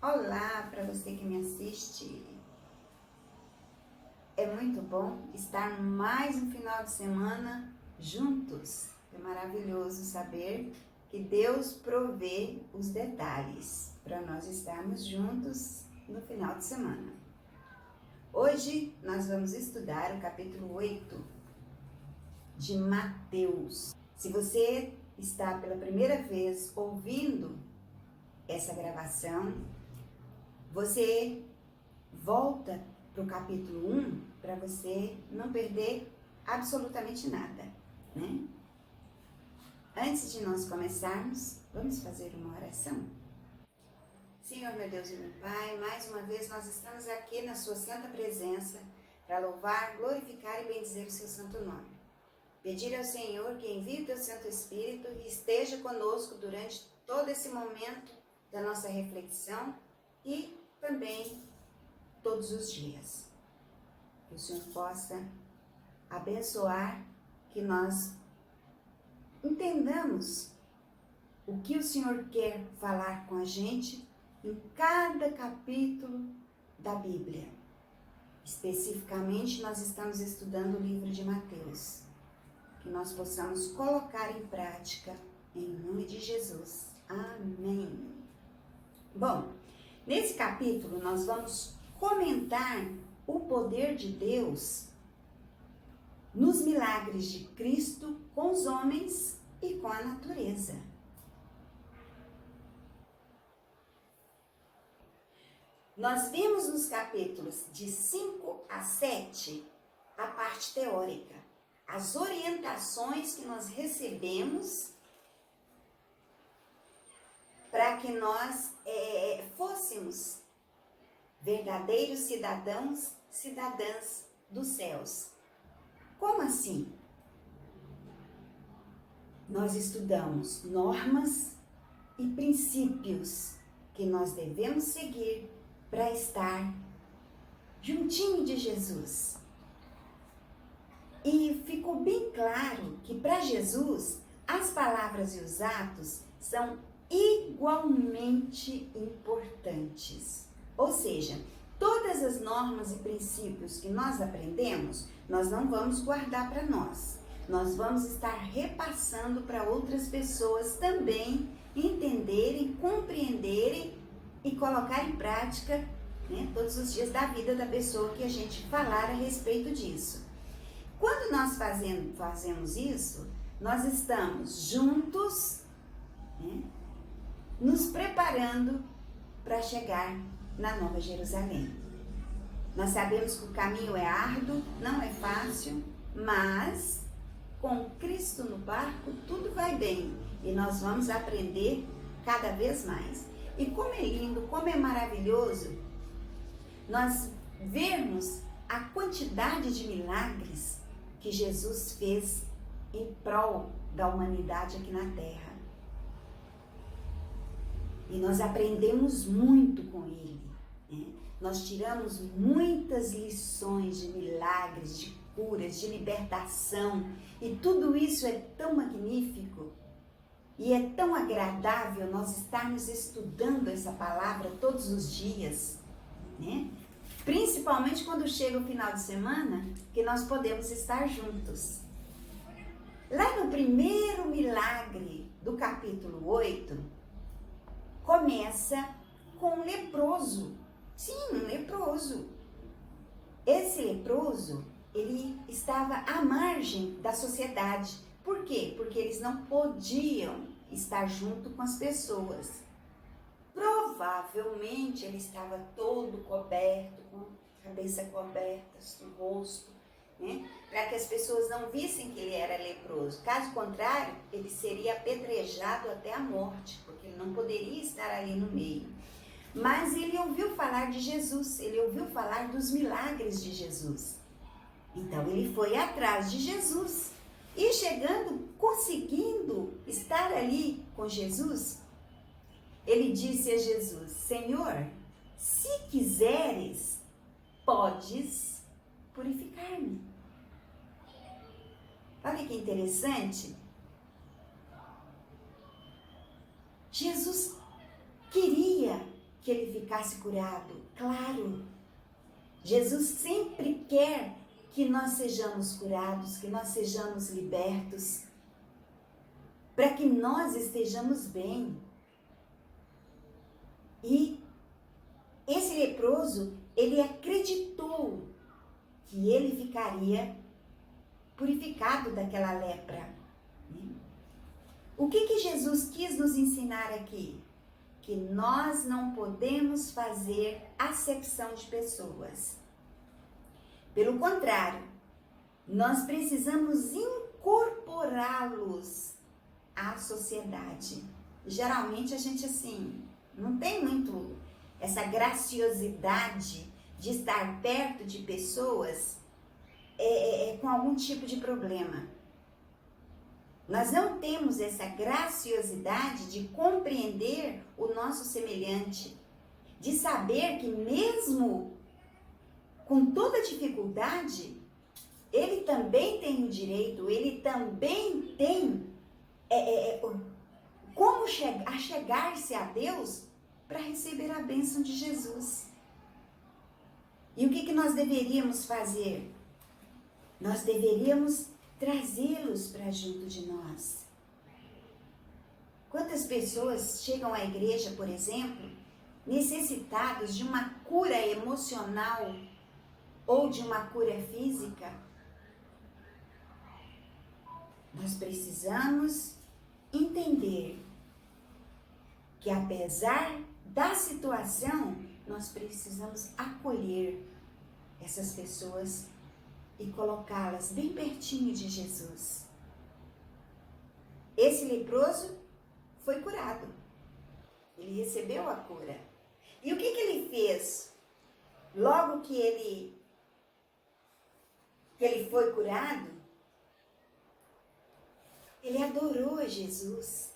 Olá para você que me assiste. É muito bom estar mais um final de semana juntos. É maravilhoso saber que Deus provê os detalhes para nós estarmos juntos no final de semana. Hoje nós vamos estudar o capítulo 8 de Mateus. Se você está pela primeira vez ouvindo essa gravação, você volta para o capítulo 1 para você não perder absolutamente nada, né? Antes de nós começarmos, vamos fazer uma oração? Senhor, meu Deus e meu Pai, mais uma vez nós estamos aqui na sua santa presença para louvar, glorificar e bendizer o seu santo nome. Pedir ao Senhor que envie o teu Santo Espírito e esteja conosco durante todo esse momento da nossa reflexão e também todos os dias. Que o Senhor possa abençoar, que nós entendamos o que o Senhor quer falar com a gente em cada capítulo da Bíblia. Especificamente, nós estamos estudando o livro de Mateus. Que nós possamos colocar em prática, em nome de Jesus. Amém. Bom, nesse capítulo nós vamos comentar o poder de Deus nos milagres de Cristo com os homens e com a natureza. Nós vimos nos capítulos de 5 a 7 a parte teórica, as orientações que nós recebemos para que nós fôssemos verdadeiros cidadãs dos céus. Como assim? Nós estudamos normas e princípios que nós devemos seguir para estar juntinho de Jesus. E ficou bem claro que para Jesus as palavras e os atos são igualmente importantes. Ou seja, todas as normas e princípios que nós aprendemos, nós não vamos guardar para nós. Nós vamos estar repassando para outras pessoas também entenderem, compreenderem e colocar em prática, né, todos os dias da vida da pessoa que a gente falar a respeito disso. Quando nós fazemos isso, nós estamos juntos, né, nos preparando para chegar na Nova Jerusalém. Nós sabemos que o caminho é árduo, não é fácil, mas com Cristo no barco tudo vai bem e nós vamos aprender cada vez mais. E como é lindo, como é maravilhoso nós vermos a quantidade de milagres que Jesus fez em prol da humanidade aqui na Terra. E nós aprendemos muito com ele, né? Nós tiramos muitas lições de milagres, de curas, de libertação. E tudo isso é tão magnífico e é tão agradável nós estarmos estudando essa palavra todos os dias, né? Principalmente quando chega o final de semana, que nós podemos estar juntos. Lá no primeiro milagre do capítulo 8, começa com um leproso. Sim, um leproso. Esse leproso, ele estava à margem da sociedade. Por quê? Porque eles não podiam estar junto com as pessoas. Provavelmente ele estava todo coberto, com a cabeça coberta, o rosto, né? Para que as pessoas não vissem que ele era leproso. Caso contrário, ele seria apedrejado até a morte, porque ele não poderia estar ali no meio. Mas ele ouviu falar de Jesus, ele ouviu falar dos milagres de Jesus. Então ele foi atrás de Jesus. E chegando, conseguindo estar ali com Jesus, ele disse a Jesus: Senhor, se quiseres, podes purificar-me. Olha que interessante. Jesus queria que ele ficasse curado? Claro. Jesus sempre quer que nós sejamos curados, que nós sejamos libertos, para que nós estejamos bem. E esse leproso, ele acreditou que ele ficaria purificado daquela lepra. O que Jesus quis nos ensinar aqui? Que nós não podemos fazer acepção de pessoas. Pelo contrário, nós precisamos incorporá-los à sociedade. Geralmente a gente assim, não tem muito essa graciosidade de estar perto de pessoas com algum tipo de problema. Nós não temos essa graciosidade de compreender o nosso semelhante, de saber que mesmo com toda dificuldade, ele também tem o direito, ele também tem como chegar-se a Deus para receber a bênção de Jesus. E o que nós deveríamos fazer? Nós deveríamos trazê-los para junto de nós. Quantas pessoas chegam à igreja, por exemplo, necessitados de uma cura emocional ou de uma cura física? Nós precisamos entender que apesar da situação, nós precisamos acolher essas pessoas e colocá-las bem pertinho de Jesus. Esse leproso foi curado. Ele recebeu a cura. E o que ele fez? Logo que ele foi curado, ele adorou a Jesus.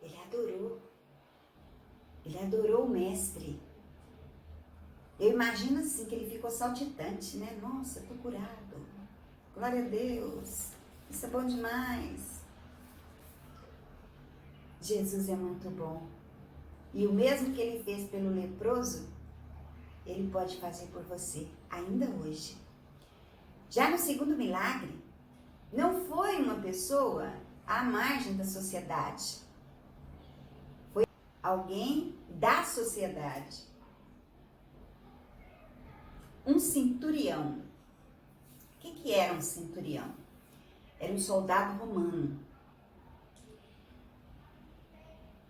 Ele adorou o mestre. Eu imagino assim que ele ficou saltitante, né? Nossa, tô curado. Glória a Deus. Isso é bom demais. Jesus é muito bom. E o mesmo que ele fez pelo leproso, ele pode fazer por você ainda hoje. Já no segundo milagre, não foi uma pessoa à margem da sociedade. Foi alguém da sociedade. Um centurião. O que era um centurião? Era um soldado romano.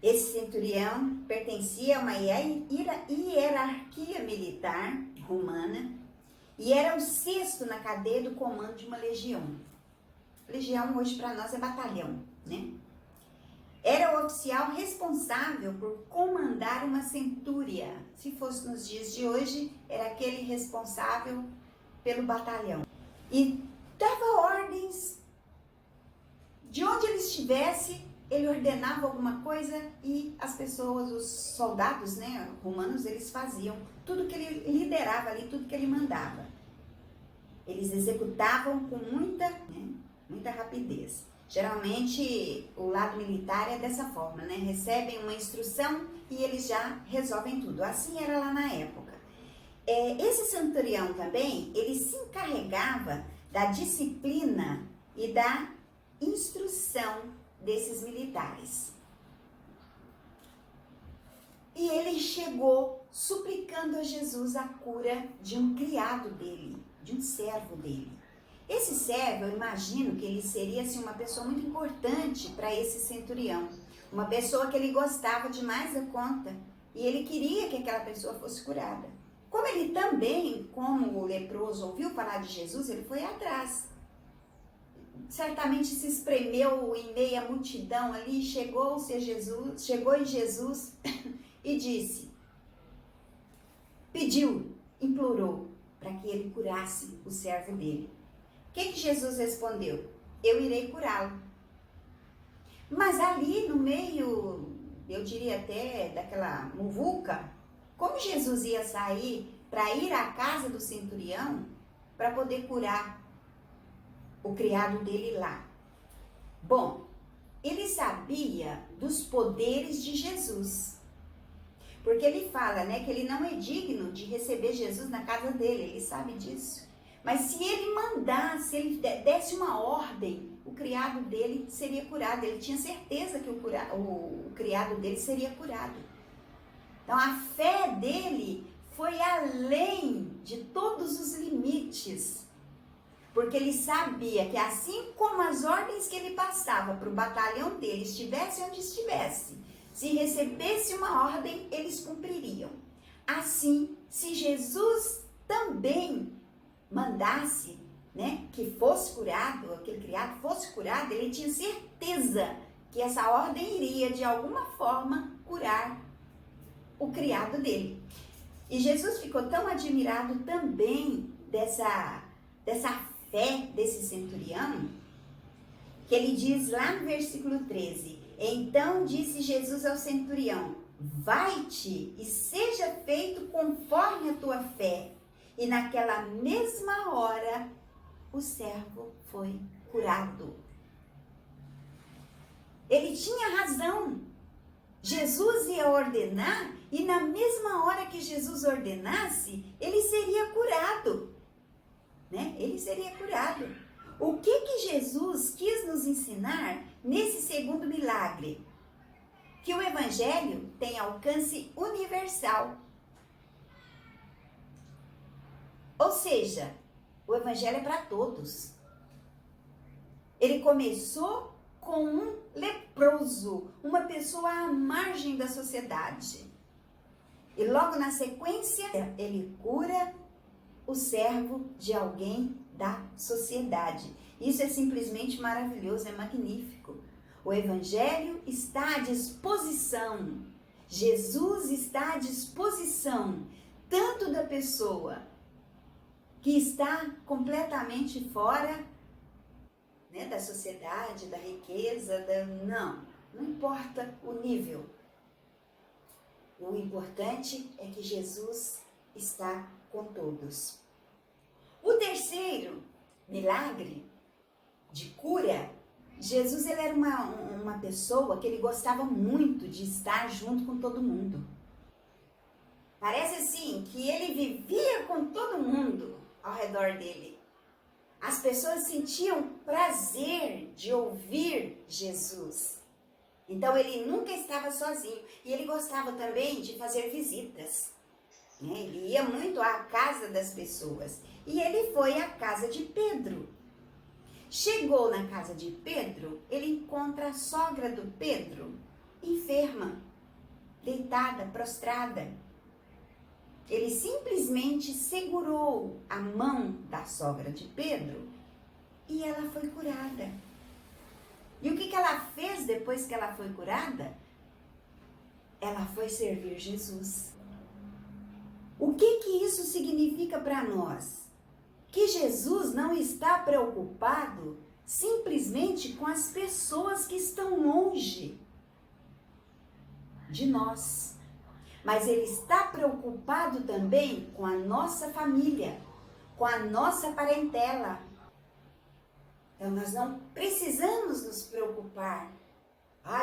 Esse centurião pertencia a uma hierarquia militar romana e era o sexto na cadeia do comando de uma legião. Legião hoje para nós é batalhão, né? Era o oficial responsável por comandar uma centúria. Se fosse nos dias de hoje, era aquele responsável pelo batalhão. E dava ordens. De onde ele estivesse, ele ordenava alguma coisa e as pessoas, os soldados, né, romanos, eles faziam tudo que ele liderava ali, tudo que ele mandava. Eles executavam com muita rapidez. Geralmente, o lado militar é dessa forma, né? Recebem uma instrução e eles já resolvem tudo. Assim era lá na época. Esse centurião também, ele se encarregava da disciplina e da instrução desses militares. E ele chegou suplicando a Jesus a cura de um criado dele, de um servo dele. Esse servo, eu imagino que ele seria assim, uma pessoa muito importante para esse centurião. Uma pessoa que ele gostava demais da conta. E ele queria que aquela pessoa fosse curada. Como ele também, como o leproso, ouviu falar de Jesus, ele foi atrás. Certamente se espremeu em meio à multidão ali, chegou em Jesus e disse, pediu, implorou para que ele curasse o servo dele. O que Jesus respondeu? Eu irei curá-lo. Mas ali no meio, eu diria até daquela muvuca, como Jesus ia sair para ir à casa do centurião para poder curar o criado dele lá? Bom, ele sabia dos poderes de Jesus. Porque ele fala, né, que ele não é digno de receber Jesus na casa dele, ele sabe disso. Mas se ele mandasse, ele desse uma ordem, o criado dele seria curado. Ele tinha certeza que o criado dele seria curado. Então a fé dele foi além de todos os limites. Porque ele sabia que assim como as ordens que ele passava para o batalhão dele, estivesse onde estivesse, se recebesse uma ordem, eles cumpririam. Assim, se Jesus também mandasse, né, que fosse curado, aquele criado fosse curado, ele tinha certeza que essa ordem iria, de alguma forma, curar o criado dele. E Jesus ficou tão admirado também dessa fé desse centurião, que ele diz lá no versículo 13, então disse Jesus ao centurião, vai-te e seja feito conforme a tua fé. E naquela mesma hora, o servo foi curado. Ele tinha razão. Jesus ia ordenar e na mesma hora que Jesus ordenasse, ele seria curado. Né? Ele seria curado. O que Jesus quis nos ensinar nesse segundo milagre? Que o evangelho tem alcance universal. Ou seja, o evangelho é para todos. Ele começou com um leproso, uma pessoa à margem da sociedade. E logo na sequência, ele cura o servo de alguém da sociedade. Isso é simplesmente maravilhoso, é magnífico. O evangelho está à disposição. Jesus está à disposição tanto da pessoa que está completamente fora, né, da sociedade, da riqueza, não importa o nível. O importante é que Jesus está com todos. O terceiro milagre de cura, Jesus ele era uma pessoa que ele gostava muito de estar junto com todo mundo. Parece assim que ele vivia com todo mundo ao redor dele. As pessoas sentiam prazer de ouvir Jesus. Então ele nunca estava sozinho. E ele gostava também de fazer visitas. Ele ia muito à casa das pessoas. E ele foi à casa de Pedro. Chegou na casa de Pedro, ele encontra a sogra do Pedro enferma, deitada, prostrada. Ele simplesmente segurou a mão da sogra de Pedro e ela foi curada. E o que ela fez depois que ela foi curada? Ela foi servir Jesus. O que isso significa para nós? Que Jesus não está preocupado simplesmente com as pessoas que estão longe de nós. Mas Ele está preocupado também com a nossa família, com a nossa parentela. Então nós não precisamos nos preocupar.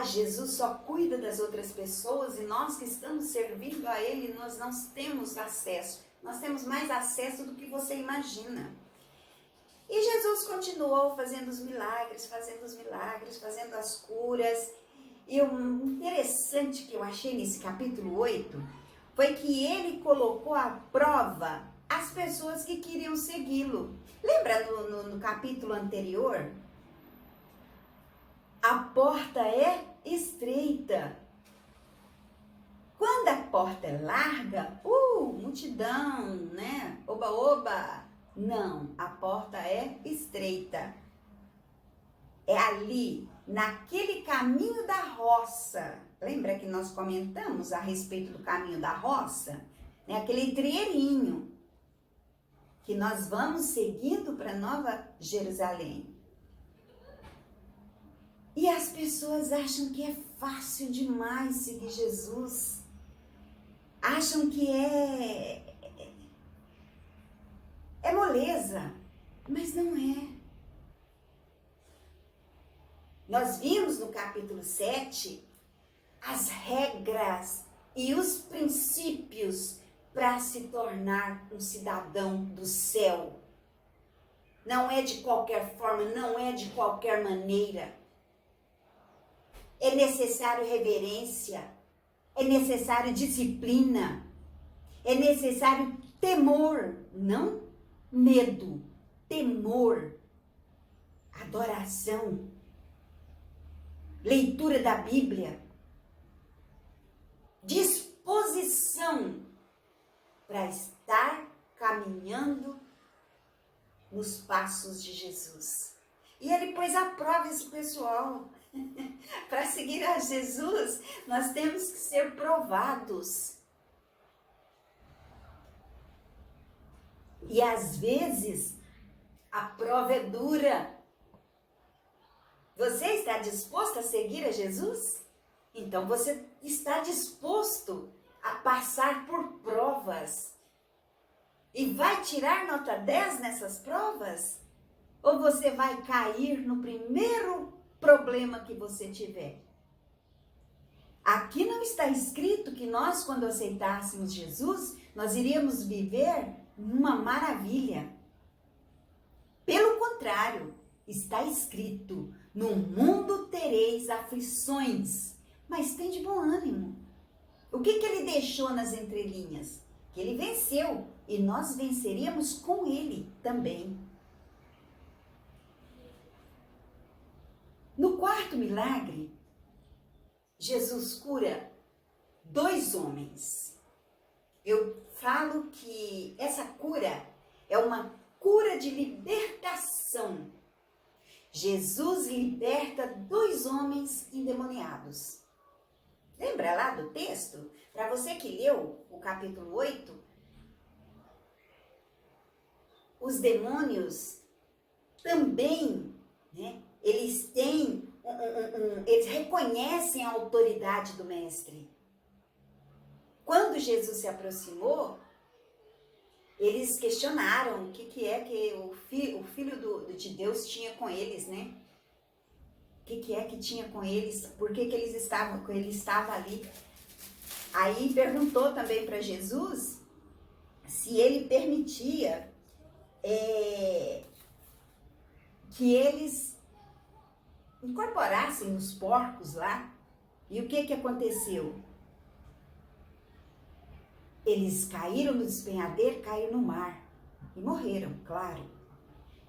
Jesus só cuida das outras pessoas e nós que estamos servindo a Ele, nós não temos acesso. Nós temos mais acesso do que você imagina. E Jesus continuou fazendo os milagres, fazendo as curas. E o interessante que eu achei nesse capítulo 8 foi que ele colocou à prova as pessoas que queriam segui-lo. Lembra no capítulo anterior? A porta é estreita. Quando a porta é larga, multidão, né? Oba, oba. Não, a porta é estreita. É ali, naquele caminho da roça. Lembra que nós comentamos a respeito do caminho da roça? Né? Aquele trieirinho que nós vamos seguindo para Nova Jerusalém. E as pessoas acham que é fácil demais seguir Jesus. Acham que é moleza, mas não é. Nós vimos no capítulo 7 as regras e os princípios para se tornar um cidadão do céu. Não é de qualquer forma, não é de qualquer maneira. É necessário reverência, é necessário disciplina, é necessário temor, não medo, temor, adoração, leitura da Bíblia, disposição para estar caminhando nos passos de Jesus. E ele pôs à prova esse pessoal. Para seguir a Jesus, nós temos que ser provados. E às vezes, a prova é dura. Você está disposto a seguir a Jesus? Então você está disposto a passar por provas. E vai tirar nota 10 nessas provas? Ou você vai cair no primeiro problema que você tiver? Aqui não está escrito que nós, quando aceitássemos Jesus, nós iríamos viver uma maravilha. Pelo contrário, está escrito: no mundo tereis aflições, mas tem de bom ânimo. O que ele deixou nas entrelinhas? Que ele venceu e nós venceríamos com ele também. No quarto milagre, Jesus cura 2 homens. Eu falo que essa cura é uma cura de libertação. Jesus liberta 2 homens endemoniados. Lembra lá do texto? Para você que leu o capítulo 8, os demônios também, né, eles têm, eles reconhecem a autoridade do mestre. Quando Jesus se aproximou, eles questionaram o que é que o Filho de Deus tinha com eles, né? O que é que tinha com eles? Por que ele estava ali? Aí perguntou também para Jesus se ele permitia que eles incorporassem os porcos lá. E o que aconteceu? Eles caíram no despenhadeiro, caíram no mar e morreram, claro.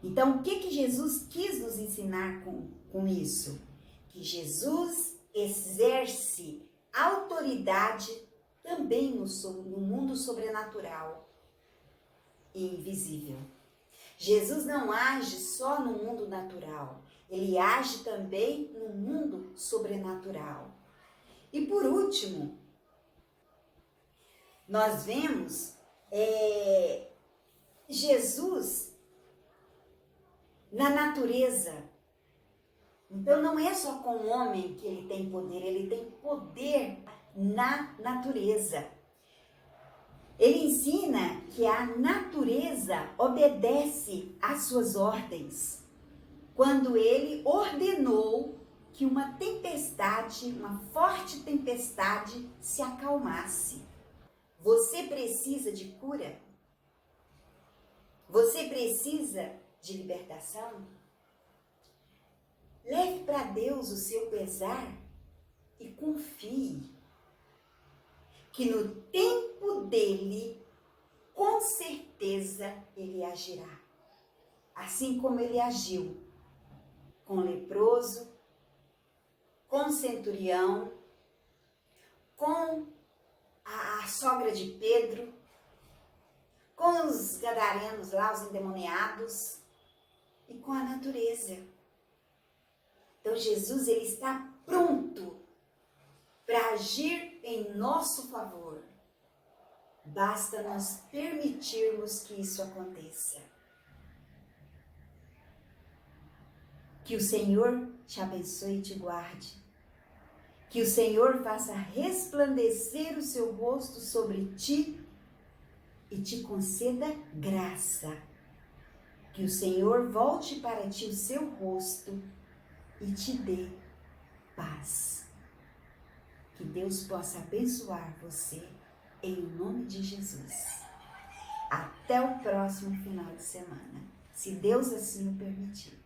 Então, o que Jesus quis nos ensinar com isso? Que Jesus exerce autoridade também no mundo sobrenatural e invisível. Jesus não age só no mundo natural, ele age também no mundo sobrenatural. E por último, nós vemos Jesus na natureza. Então não é só com o homem que ele tem poder na natureza. Ele ensina que a natureza obedece às suas ordens. Quando ele ordenou que uma tempestade, uma forte tempestade, se acalmasse. Você precisa de cura? Você precisa de libertação? Leve para Deus o seu pesar e confie que no tempo dele, com certeza, ele agirá. Assim como ele agiu com o leproso, com o centurião, com a sogra de Pedro, com os gadarenos lá, os endemoniados, e com a natureza. Então Jesus, ele está pronto para agir em nosso favor. Basta nós permitirmos que isso aconteça. Que o Senhor te abençoe e te guarde. Que o Senhor faça resplandecer o seu rosto sobre ti e te conceda graça. Que o Senhor volte para ti o seu rosto e te dê paz. Que Que Deus possa abençoar você em nome de Jesus. Até o próximo final de semana, se Deus assim o permitir.